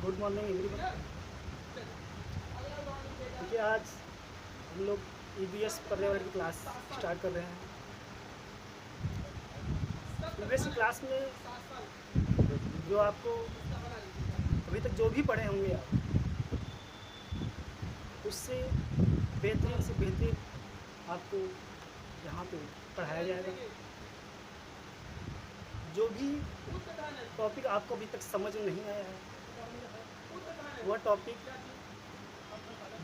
Good morning everyone. देखिए आज हम लोग ईवीएस पर्यावरण की क्लास स्टार्ट कर रहे हैं। ईवीएस की क्लास में जो आपको अभी तक जो भी पढ़े होंगे आप, उससे बेहतरीन से बेहतरीन आपको यहाँ पे पढ़ाया जाएगा। जो भी टॉपिक आपको अभी तक समझ में नहीं आया है, वह टॉपिक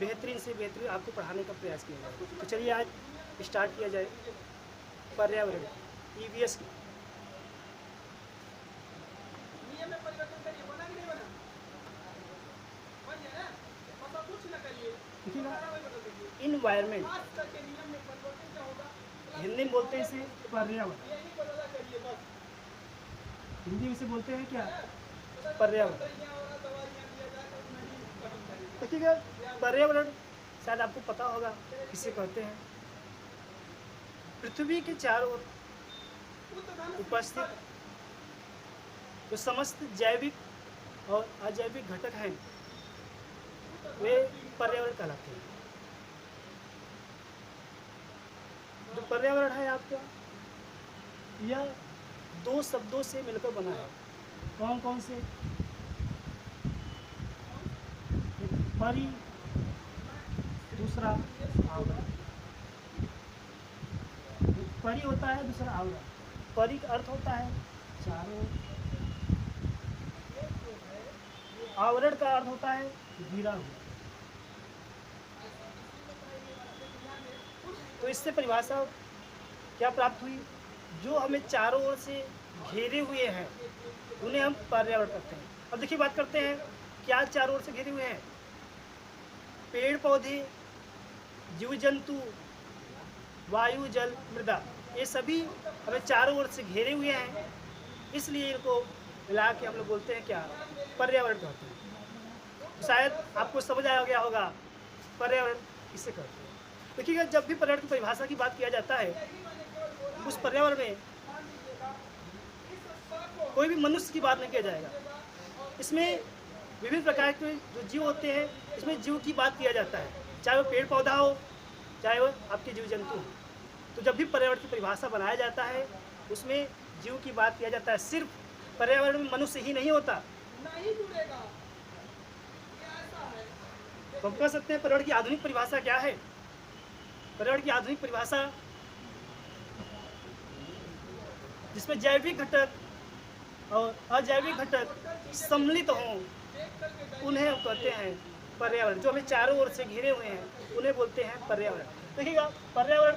बेहतरीन से बेहतरीन आपको पढ़ाने का प्रयास किया जाए। तो चलिए आज स्टार्ट किया जाए पर्यावरण ईवीएस की। इन्वायरमेंट हिंदी में बोलते हैं इसे पर्यावरण। हिंदी में से बोलते हैं क्या? पर्यावरण। तो ठीक है, पर्यावरण शायद आपको पता होगा किसे कहते हैं। पृथ्वी के चारों ओर उपस्थित जो समस्त जैविक और अजैविक घटक हैं वे पर्यावरण कहलाते हैं। जो पर्यावरण है आपका, यह दो शब्दों से मिलकर बना है। कौन कौन से? परि, दूसरा आवरण। परि होता है, दूसरा आवरण। परि का अर्थ होता है चारों, आवरण का अर्थ होता है घिरा हुआ। तो इससे परिभाषा क्या प्राप्त हुई? जो हमें चारों ओर से घेरे हुए हैं उन्हें हम पर्यावरण कहते हैं। अब देखिए बात करते हैं क्या चारों ओर से घेरे हुए हैं। पेड़ पौधे, जीव जंतु, वायु, जल, मृदा, ये सभी हमें चारों ओर से घेरे हुए हैं, इसलिए इनको मिला के हम लोग बोलते हैं क्या? पर्यावरण कहते हैं। शायद आपको समझ आ गया होगा पर्यावरण किसे कहते हैं। देखिएगा, जब भी पर्यावरण की परिभाषा की बात किया जाता है, उस पर्यावरण में कोई भी मनुष्य की बात नहीं किया जाएगा। इसमें विभिन्न प्रकार के जो जीव होते हैं, इसमें जीव की बात किया जाता है, चाहे वो पेड़ पौधा हो, चाहे वो आपके जीव जंतु हो। तो जब भी पर्यावरण की परिभाषा बनाया जाता है, उसमें जीव की बात किया जाता है। सिर्फ पर्यावरण में मनुष्य ही नहीं होता। तो हम कह सकते हैं पर्यावरण की आधुनिक परिभाषा क्या है? पर्यावरण की आधुनिक परिभाषा जिसमें जैविक घटक और अजैविक घटक सम्मिलित हों, उन्हें हम कहते हैं पर्यावरण। जो हमें चारों ओर से घिरे हुए हैं उन्हें बोलते हैं पर्यावरण। देखिएगा, पर्यावरण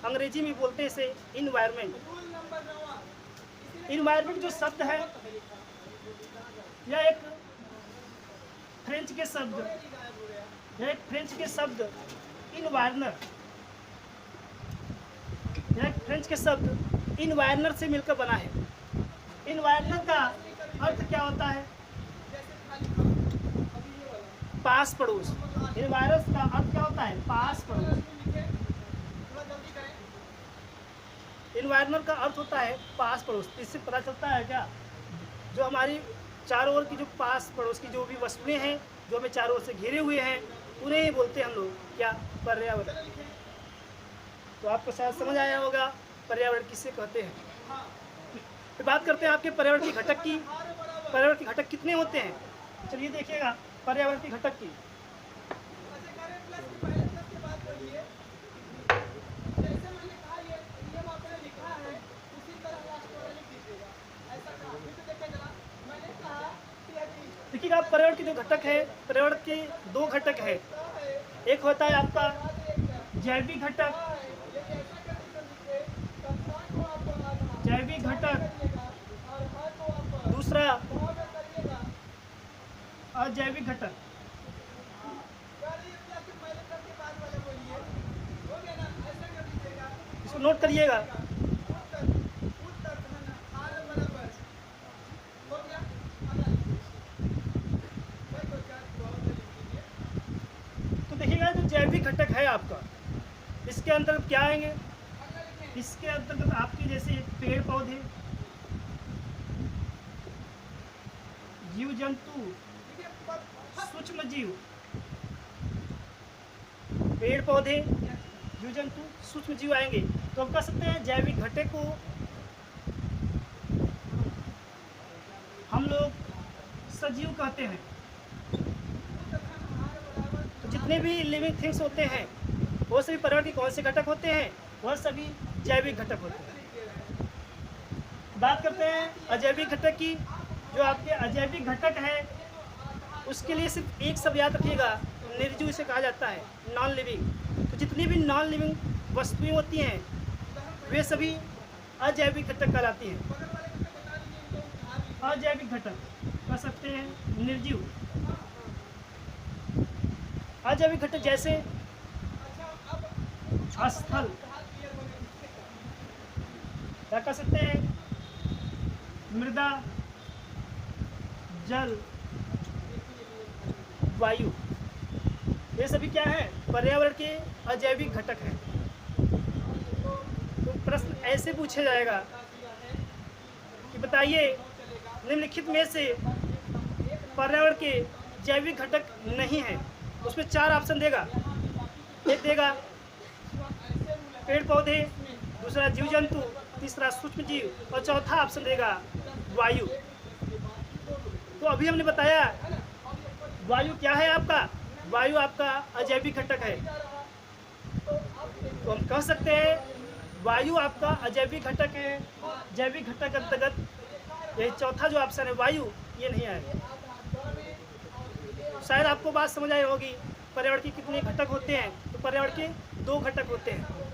अंग्रेजी में बोलते हैं इसे इन्वायरमेंट। इन्वायरमेंट जो शब्द है, यह एक फ्रेंच के शब्द इन्वायरनर, यह एक फ्रेंच के शब्द इन्वायरनर से मिलकर बना है। इन्वायरनर का अर्थ क्या होता है? पास पड़ोस। इन्वायरस का अर्थ क्या होता है? पास पड़ोस। इन्वायरनर का अर्थ होता है पास पड़ोस। इससे पता चलता है क्या, जो हमारी चारों ओर की जो पास पड़ोस की जो भी वस्तुएं हैं, जो हमें चारों ओर से घिरे हुए हैं, उन्हें ही बोलते हैं हम लोग क्या? पर्यावरण। तो आपको शायद समझ आया होगा पर्यावरण किसे कहते हैं। फिर बात करते हैं आपके पर्यावरण की घटक की। पर्यावरण के घटक कितने होते हैं? चलिए देखिएगा पर्यावरण की घटक की। देखिएगा, पर्यावरण के जो घटक है, पर्यावरण के दो घटक है। एक होता है आपका जैविक घटक, दूसरा अजैविक घटक। इसको नोट करिएगा। तो देखिएगा, जो जैविक घटक है आपका, इसके अंतर्गत क्या आएंगे? इसके अंतर्गत आपके जैसे पेड़ पौधे, जीव जंतु, सूक्ष्म जीव, पेड़ पौधे, जीव जंतु, सूक्ष्म जीव आएंगे। तो हम कह सकते हैं जैविक घटक को हम लोग सजीव कहते हैं। तो जितने भी लिविंग थिंग्स होते हैं वो सभी पर्यावरण के कौन से घटक होते हैं? वह सभी जैविक घटक होते हैं। बात करते हैं अजैविक घटक की। जो आपके अजैविक घटक है उसके लिए सिर्फ एक शब्द याद रखिएगा, निर्जीव इसे कहा जाता है, नॉन लिविंग। तो जितनी भी नॉन लिविंग वस्तुएं होती हैं वे सभी अजैविक घटक कहलाती हैं। अजैविक घटक कह सकते हैं निर्जीव। अजैविक घटक जैसे स्थल, क्या कह सकते हैं, मृदा, जल, वायु, ये सभी क्या है? पर्यावरण के अजैविक घटक हैं। तो प्रश्न ऐसे पूछा जाएगा कि बताइए निम्नलिखित में से पर्यावरण के जैविक घटक नहीं है। उसमें 4 ऑप्शन देगा। एक देगा पेड़ पौधे, दूसरा जीव जंतु, तीसरा सूक्ष्म जीव और चौथा ऑप्शन देगा वायु। तो अभी हमने बताया वायु क्या है आपका? वायु आपका अजैविक घटक है। तो हम कह सकते हैं वायु आपका अजैविक घटक है। जैविक घटक अंतर्गत यही चौथा जो ऑप्शन है वायु, ये नहीं आएगा। शायद आपको बात समझ आई होगी। पर्यावरण के कितने घटक होते हैं? तो पर्यावरण के 2 घटक होते हैं।